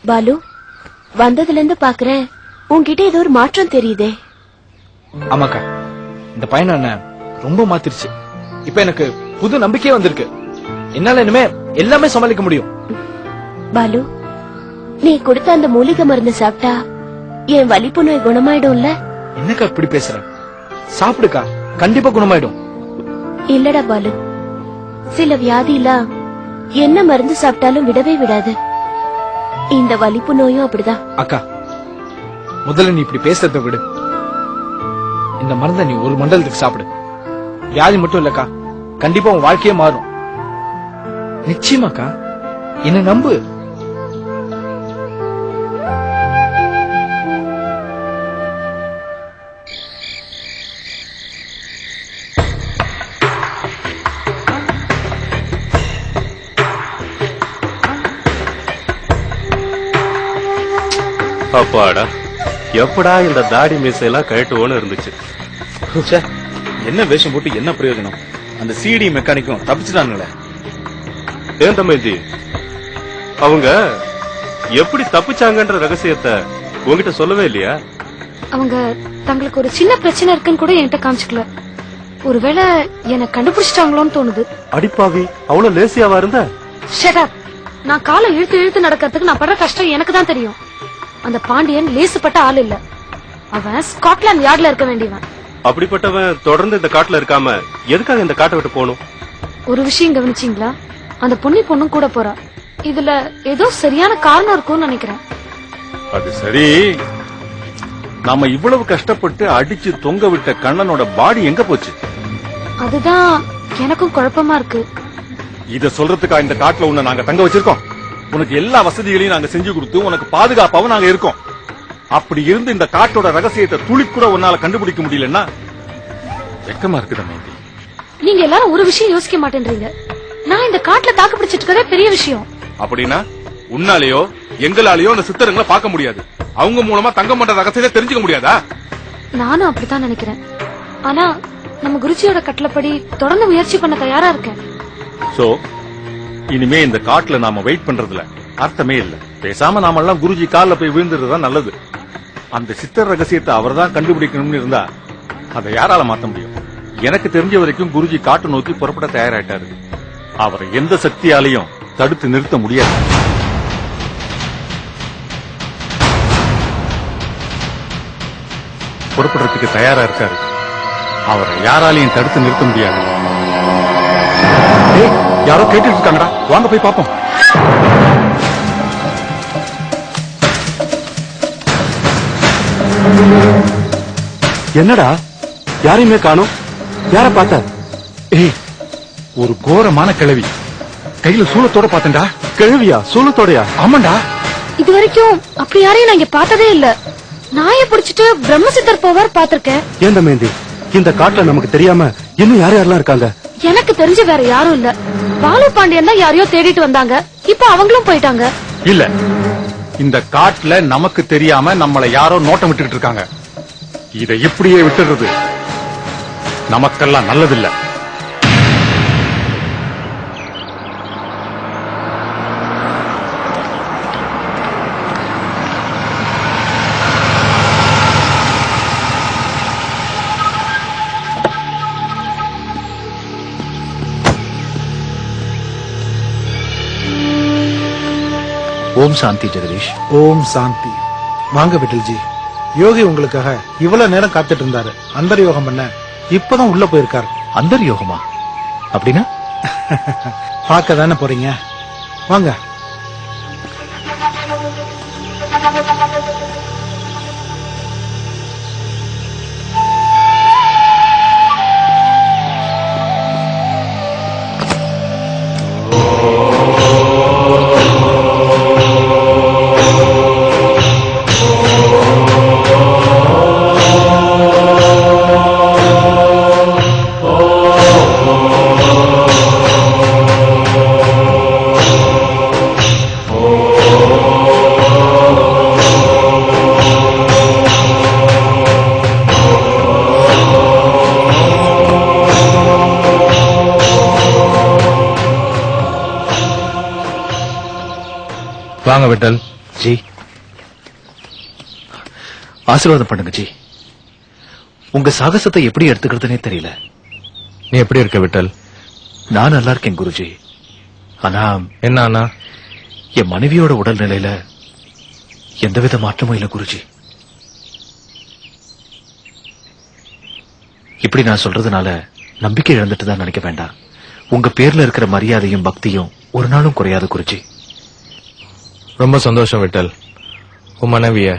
பாலு, வந்ததுல இருந்து பாக்குறேன் உன்கிட்ட ஏதோ ஒரு மாற்றம் தெரியுதே. ஆமாக்கா, இந்த பயணம் என்ன ரொம்ப மாத்திருச்சு. இப்ப எனக்கு புது நம்பிக்கையே வந்திருக்கு. என்னால இனிமே எல்லாமே சமாளிக்க முடியும். பாலு, நீ கொடுத்த அந்த மூலிகை மருந்து சாப்பிட்டா என் வலிப்பு நோய் குணமாயிடும்ல? என்னக்கா இப்படி பேசுற? சாப்பிடுக்கா, கண்டிப்பா குணமாயிடும். இல்லடா பாலு, சில வியாதிலாம் என்ன மருந்து சாப்பிட்டாலும் விடவே விடாது. இந்த வலிப்பு நோயும் அப்படிதான். அக்கா, முதல்ல நீ இப்படி பேசுறத விடு. இந்த மருந்தை நீ ஒரு மண்டலத்துக்கு சாப்பிடு. வியாதி மட்டும் இல்லக்கா, கண்டிப்பா உன் வாழ்க்கையே மாறும். நிச்சயமாக்கா, என்ன நம்பு. அப்பாடா, எப்படா இந்த தாடி மீசையெல்லாம் கழட்டுவோன்னு இருந்துச்சு. என்ன வேஷம் போட்டு என்ன பிரயோஜனம்? அந்த சிடி மெக்கானிக்கும் தப்பிச்சுட்டானுங்களே. ஏன் தம்பி, அவங்க எப்படி தப்பிச்சாங்கன்ற ரகசியத்தை உங்ககிட்ட சொல்லவே இல்லையா? அவங்க தங்களுக்கு ஒரு சின்ன பிரச்சனை இருக்குன்னு கூட என்கிட்ட காமிச்சுக்கல. ஒருவேளை என்ன கண்டுபிடிச்சிட்டாங்களோன்னு தோணுது. அடிப்பாவி, அவ்வளவு லேசியாவா இருந்த? Shut up. நான் காலை இழுத்து இழுத்து நடக்கிறதுக்கு நான் படுற கஷ்டம் எனக்கு தான் தெரியும். அந்த பாண்டியன் லேசுப்பட்ட ஆள் இல்ல. அவன் ஸ்காட்லாந்து யார்ட்ல இருக்க வேண்டியவன். அப்படிப்பட்டவன் தொடர்ந்து இந்த காட்டுல இருக்காம எதுக்காக இந்த காட்டை விட்டு போகணும்? ஒரு விஷயம் கவனிச்சீங்களா? அந்த பொண்ணு பொண்ணும் கூட போறா. இதுல ஏதோ சரியான காரணம் இருக்கும்னு நினைக்கிறேன். அது சரி, நாம இவ்வளவு கஷ்டப்பட்டு அடிச்சு தொங்க விட்ட கண்ணனோட பாடி எங்க போச்சு? அதுதான் எனக்கும் குழப்பமா இருக்கு. இத சொல்றதுக்கா இந்த காட்டுல உன்னை நாங்க தங்க வச்சிருக்கோம்? உனக்கு எல்லா வசதிகளையும் நாங்க செஞ்சு கொடுத்து உனக்கு பாதுகாப்பாவும் நாங்க இருக்கோம். அப்படி இருந்து இந்த காட்டோட ரகசியத்தை துளி கூட உன்னால கண்டுபிடிக்க முடியலன்னா வெக்கமா இருக்கு தம்பி. நீங்க எல்லாரும் ஒரு விஷயம் யோசிக்க மாட்டேன்றீங்க. நான் இந்த காட்டுல தாக்கு பிடிச்சிட்டு இருக்கதே பெரிய விஷயம். அப்படின்னா உன்னாலேயோ எங்களாலேயோ அந்த சித்தருங்களை பார்க்க முடியாது. அவங்க மூலமா தங்கம் பண்ற ரகசியத்தை தெரிஞ்சுக்க முடியாதா? நானும் அப்படித்தான் நினைக்கிறேன். ஆனா நம்ம குருஜியோட கட்டளைப்படி தொடர்ந்து முயற்சி பண்ண தயாரா இருக்கேன். சோ இனிமே இந்த காட்டுல நாம வெயிட் பண்றதுல அர்த்தமே இல்ல. பேசாம நாம எல்லாம் குருஜி கால்ல போய் விழுந்துறதுதான் நல்லது. அந்த சித்தர் ரகசியத்தை அவர் தான் கண்டுபிடிக்கணும்னு இருந்தா அதை யாரால மாத்த முடியும்? எனக்கு தெரிஞ்ச வரைக்கும் குருஜி காட்டு நோக்கி புறப்பட தயாராயிட்டாரு. அவரை எந்த சக்தியாலையும் தடுத்து நிறுத்த முடியாது. புறப்படுறதுக்கு தயாரா இருக்காரு. அவரை யாராலையும் தடுத்து நிறுத்த முடியாது. யாரோ கேட்டுட்டு இருக்காங்கடா, வாங்க போய் பாப்போம். என்னடா யாரையுமே காணோம்? யார பார்த்த? ஒரு கோரமான கிழவி கையில சூலத்தோட பார்த்தேன்டா. கிழவியா? சூலத்தோடயா? ஆமாண்டா. இது வரைக்கும் அப்படி யாரையும் நான் இங்க பார்த்ததே இல்ல. நாயை பிடிச்சிட்டு பிரம்மசித்தர் போவார் பாத்திருக்கேன். ஏன் தமேந்தி, இந்த காட்டுல நமக்கு தெரியாம இன்னும் யார் யாரெல்லாம் இருக்காங்க? எனக்கு தெரிஞ்சு வேற யாரும் இல்ல. பாலு பாண்டியன் தான் யாரையோ தேடிட்டு வந்தாங்க. இப்ப அவங்களும் போயிட்டாங்க. இல்ல, இந்த காட்டுல நமக்கு தெரியாம நம்மள யாரோ நோட்டம் விட்டுக்கிட்டு இருக்காங்க. இதை இப்படியே விட்டுறது நமக்கெல்லாம் நல்லதில்ல. ஓம் சாந்தி ஜெகதீஷ். ஓம் சாந்தி. வாங்க விட்டல்ஜி. யோகி உங்களுக்காக இவ்வளவு நேரம் காத்துட்டு இருந்தாரு. அந்தர் யோகம் பண்ண இப்பதான் உள்ள போயிருக்காரு. அந்தர் யோகமா? அப்படின்னா பார்க்க தானே போறீங்க, வாங்க. வாங்க விட்டல் ஜி. ஆசீர்வாதம் பண்ணுங்க ஜி. உங்க சாகசத்தை எப்படி எடுத்துக்கிறதுனே தெரியல. நீ எப்படி இருக்க விட்டல்? நான் நல்லா இருக்கேன் குருஜி. ஆனா என்ன ஆனா? என் மனைவியோட உடல்நிலையில எந்தவித மாற்றமும் இல்ல குருஜி. இப்படி நான் சொல்றதுனால நம்பிக்கை இழந்துட்டு தான் நினைக்க வேண்டாம். உங்க பேர்ல இருக்கிற மரியாதையும் பக்தியும் ஒரு நாளும் குறையாது குருஜி. ரொம்ப சந்தோஷம் விட்டல். உன் மனைவிய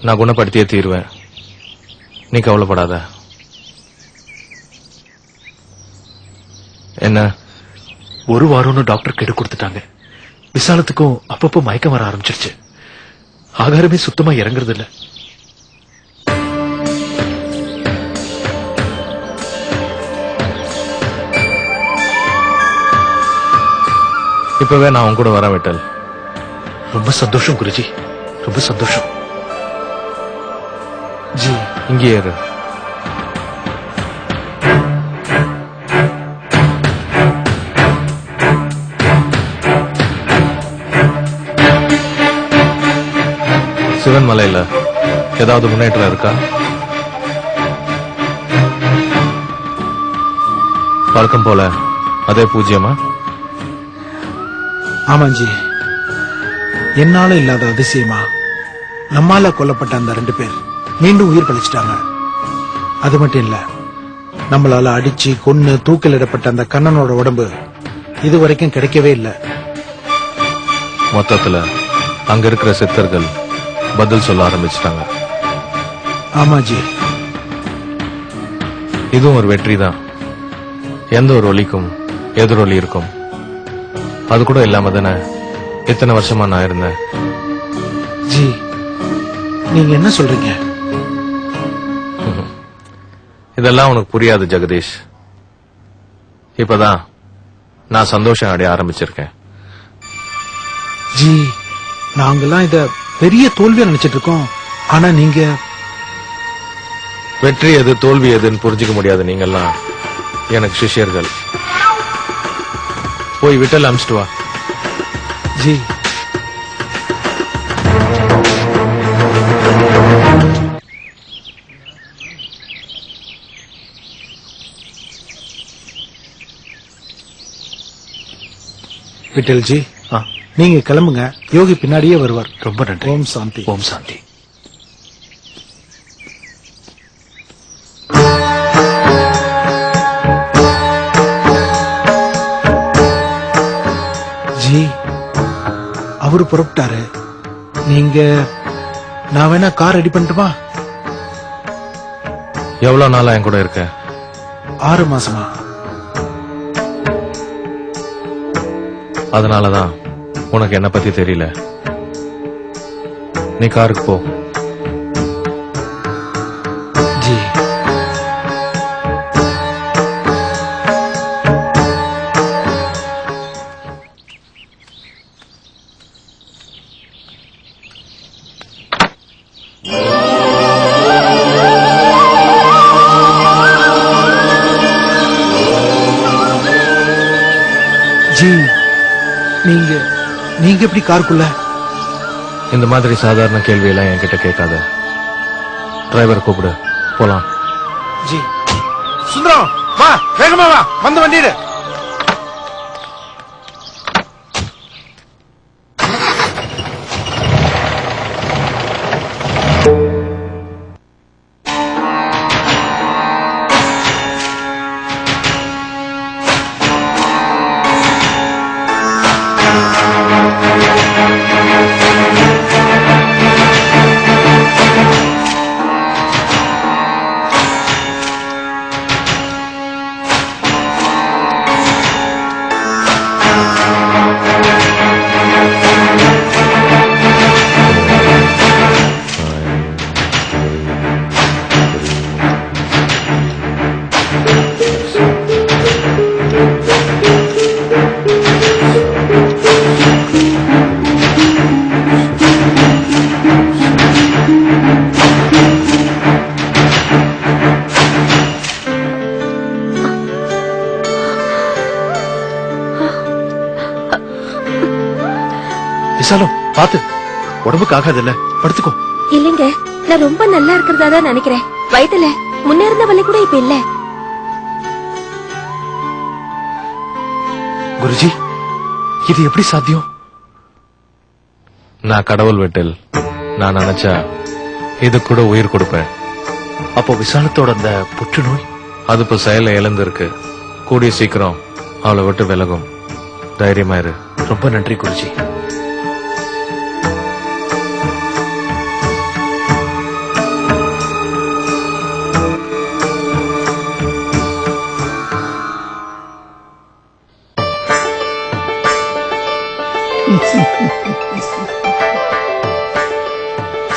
நான் குணப்படுத்தியே தீருவேன். நீ கவலைப்படாத. என்ன ஒரு வாரம்னு டாக்டர் கெடு கொடுத்துட்டாங்க. விசாலத்துக்கும் அப்பப்போ மயக்கம் வர ஆரம்பிச்சிருச்சு. ஆகாரமே சுத்தமா இறங்குறது இல்ல. இப்பவே நான் உன் கூட வரேன் விட்டல். ரொம்ப சந்தோஷம் குருஜி, ரொம்ப சந்தோஷம். ஜி இங்கே இரு. சிவன் மலையில ஏதாவது முன்னேற்றம் இருக்கா? வழக்கம் போல அதே பூஜ்யமா? ஆமாஞ்சி, என்னால இல்லாத அதிசயமா நம்மால கொல்லப்பட்ட அந்த 2 பேர் மீண்டும் உயிர் பழிச்சிட்டாங்க. அது மட்டும் இல்ல, நம்மளால அடிச்சு கொன்னு தூக்கிலிடப்பட்ட அந்த கண்ணனோட உடம்பு இதுவரைக்கும் கிடைக்கவே இல்லை. மொத்தத்துல அங்க இருக்கிற சித்தர்கள் பதில் சொல்ல ஆரம்பிச்சிட்டாங்க. ஆமாஜி, இதுவும் ஒரு வெற்றி தான். எந்த ஒரு ஒலிக்கும் எதிரொலி இருக்கும். அது கூட இல்லாம தானே இத்தனை வருஷமா நான் இருந்தேன். ஜி, நீங்க என்ன சொல்றீங்க? இதெல்லாம் உனக்கு புரியாது ஜெகதீஷ். இப்பதான் நான் சந்தோஷம் அடைய ஆரம்பிச்சிருக்கேன். ஜி, நாங்கெல்லாம் இத பெரிய தோல்வியா நினைச்சிட்டு இருக்கோம். ஆனா நீங்க வெற்றி எது தோல்வி எதுன்னு புரிஞ்சுக்க முடியாது. நீங்கெல்லாம் எனக்கு சிஷ்யர்கள். போய் விட்டல் அமிச்சிட்டு வா. ஜி, விட்டல்ஜி, நீங்க கிளம்புங்க. யோகி பின்னாடியே வருவார். ரொம்ப நன்றி. ஓம் சாந்தி. ஓம் சாந்தி. ஜி, அவரு புறப்பட்டாரு. நீங்க நான் வேணா கார் ரெடி பண்ணட்டுமா? எவ்வளவு நாளா என் கூட இருக்க? 6 மாசமா. அதனாலதான் உனக்கு என்ன பத்தி தெரியல. நீ காருக்கு போ. ஜி, ஜி, நீங்க எப்படி காருக்குள்ள? இந்த மாதிரி சாதாரண கேள்வி எல்லாம் என்கிட்ட கேட்காத. டிரைவர் கூப்பிடு, போலாம். ஜி. சுந்தரம், வா, வேகமா வா, வந்து வண்டியிடு. விசாலம், பாத்து, உடம்புக்கு ஆகாது இல்ல, படுத்துக்கோ. இல்லைங்க, நான் ரொம்ப நல்லா இருக்கிறதா தான் நினைக்கிறேன். வயதுல முன்னேறின வலி கூட இப்ப இல்ல. குருஜி, இது எப்படி சாத்தியம்? நான் கடவுள் வெட்டில். நான் நினைச்சா இது கூட உயிர் கொடுப்பேன். அப்போ விசாலத்தோட அந்த புற்றுநோய் அது இப்ப செயல இழந்திருக்கு. கூடிய சீக்கிரம் அவளை விட்டு விலகும். தைரியமா இரு. ரொம்ப நன்றி குருஜி.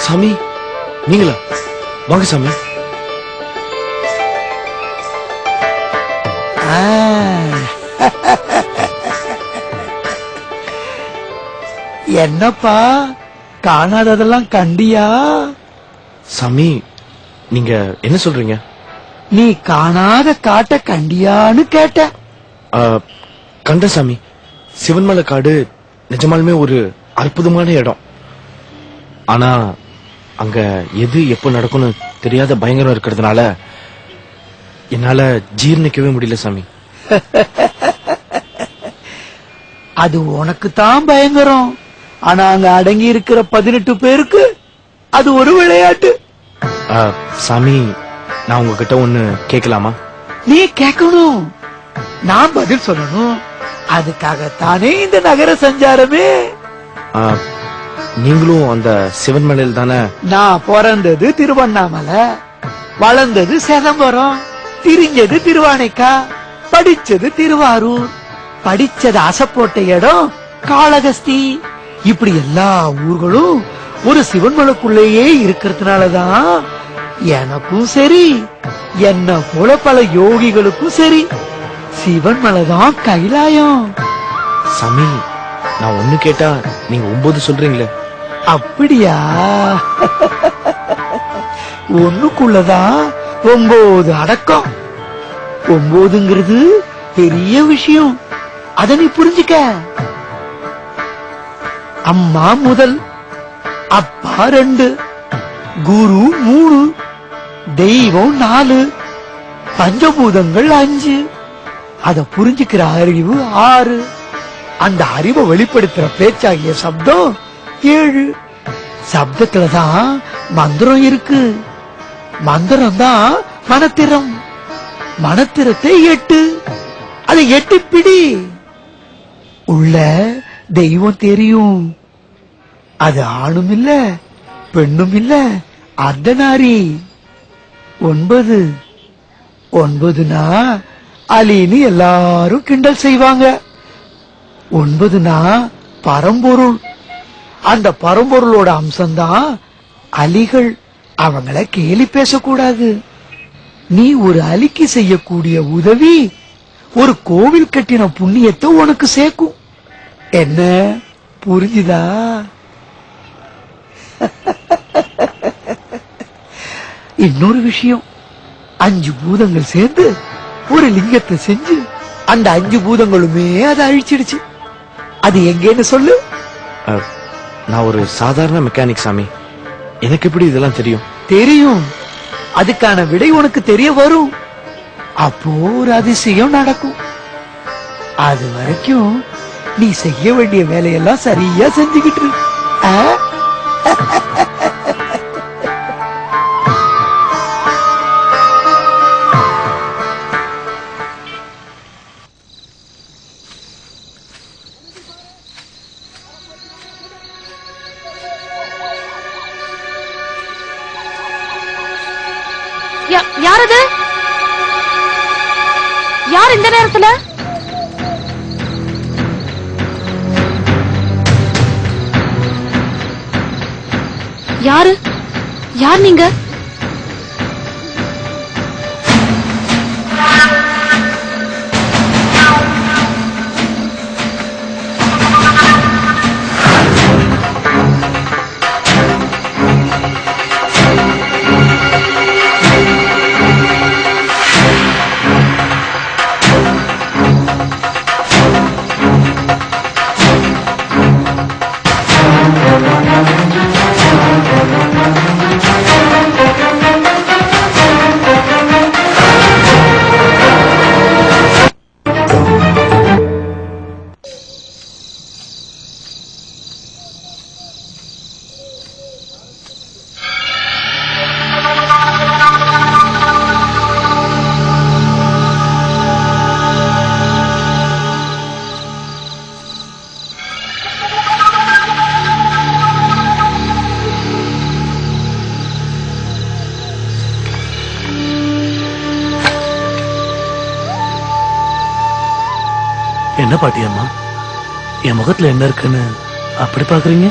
சாமி, நீங்களா? வாங்க சாமி. என்னப்பா, காணாததெல்லாம் கண்டியா? சாமி, நீங்க என்ன சொல்றீங்க? நீ காணாத காட்ட கண்டியான்னு கேட்ட. கந்தசாமி, சிவன்மலை காடு நிஜமாலுமே ஒரு அற்புதமான இடம். ஆனா அங்க எது எப்ப நடக்கும்னு தெரியாத பயங்கரம் இருக்கிறதுனால என்னால ஜீர்ணிக்கவே முடியல சாமி. அது உனக்கு தான் பயங்கரம். ஆனா அங்க அடங்கி இருக்கிற 18 பேருக்கு அது ஒரு விளையாட்டு. சாமி, நான் உங்ககிட்ட ஒண்ணு கேட்கலாமா? நீ கேட்கணும், நான் பதில் சொல்லணும். அதுக்காகத்தானே இந்த நகர சஞ்சாரமே. நீங்களும் அந்த சிவன்மலையில் தானே? நான் பிறந்தது திருவண்ணாமலை, வளர்ந்தது சிதம்பரம், திரிஞ்சது திருவானைக்கா, படிச்சது திருவாரூர், படிச்சது அசப்போட்ட இடம் காளகஸ்தி. இப்படி எல்லா ஊர்களும் ஒரு சிவன்மலைக்குள்ளேயே இருக்கிறதுனாலதான் எனக்கும் சரி, என்ன போல பல யோகிகளுக்கும் சரி, சிவன்மலைதான் கைலாயம். சாமி, நான் ஒண்ணு கேட்டா நீங்க 9 சொல்றீங்களே. அப்படியா? ஒண்ணுக்குள்ளதான் 9 அடக்கம். 9ங்கிறது பெரிய விஷயம், அத நீ புரிஞ்சுக்க. அம்மா முதல், அப்பா 2, குரு 3, தெய்வம் 4, பஞ்சபூதங்கள் 5, அத புரிஞ்சுக்கிற அறிவு 6, அந்த அறிவை வெளிப்படுத்துற பேச்சாகிய சப்தம் 7. சப்தத்துலதான் மந்திரம் இருக்கு, மந்திரம் தான் மனத்திரம், மனத்திரத்தை 8, அதை 8 பிடி. உள்ள தெய்வம் தெரியும், அது ஆணும் இல்ல பெண்ணும் இல்ல அர்த்தநாரி. 9 9னா அலின்னு எல்லாரும் கிண்டல் செய்வாங்க. 9னா பரம்பொருள், அந்த பரம்பொருளோட அம்சம்தான் அலிகள். அவங்கள கேலி பேசக்கூடாது. நீ ஒரு அலிக்கு செய்யக்கூடிய உதவி ஒரு கோவில் கட்டின புண்ணியத்தை உனக்கு சேர்க்கும். என்ன புரிஞ்சுதா? இன்னொரு விஷயம், 5 பூதங்கள் சேர்ந்து ஒரு லிங்கத்தை செஞ்சு அந்த 5 பூதங்களுமே அதை அழிச்சிடுச்சு. அது எங்கன்னு சொல்லு. நான் ஒரு சாதாரண மெக்கானிக் சாமி, எனக்கு எப்படி இதெல்லாம் தெரியும்? தெரியும், அதுக்கான விடை உனக்கு தெரிய வரும். அப்போ ஒரு அதிசயம் நடக்கும். அது வரைக்கும் நீ செய்ய வேண்டிய வேலையெல்லாம் சரியா செஞ்சுக்கிட்டு இரு. யார் அது? யார் இந்த நேரத்துல? யாரு? யார் நீங்க? என்ன பாட்டியம்மா, என் முகத்துல என்ன இருக்குன்னு அப்படி பாக்குறீங்க?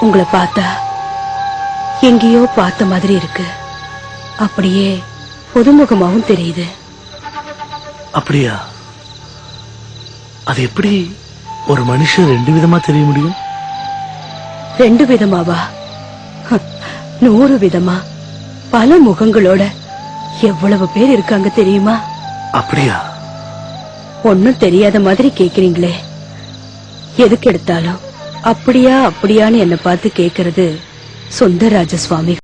உங்களை பார்த்தா எங்கேயோ பார்த்த மாதிரி இருக்கு, அப்படியே புதுமுகமாவும் தெரியுது. அப்படியா? அது எப்படி ஒரு மனுஷன் 2 விதமா தெரிய முடியும்? 2 விதமாவா? 100 விதமா, பல முகங்களோட எவ்வளவு பேர் இருக்காங்க தெரியுமா? அப்படியா? ஒன்னும் தெரியாத மாதிரி கேக்குறீங்களே. எதுக்கு எடுத்தாலும் அப்படியா அப்படியான்னு என்ன பார்த்து கேக்குறது சுந்தரராஜ சுவாமி.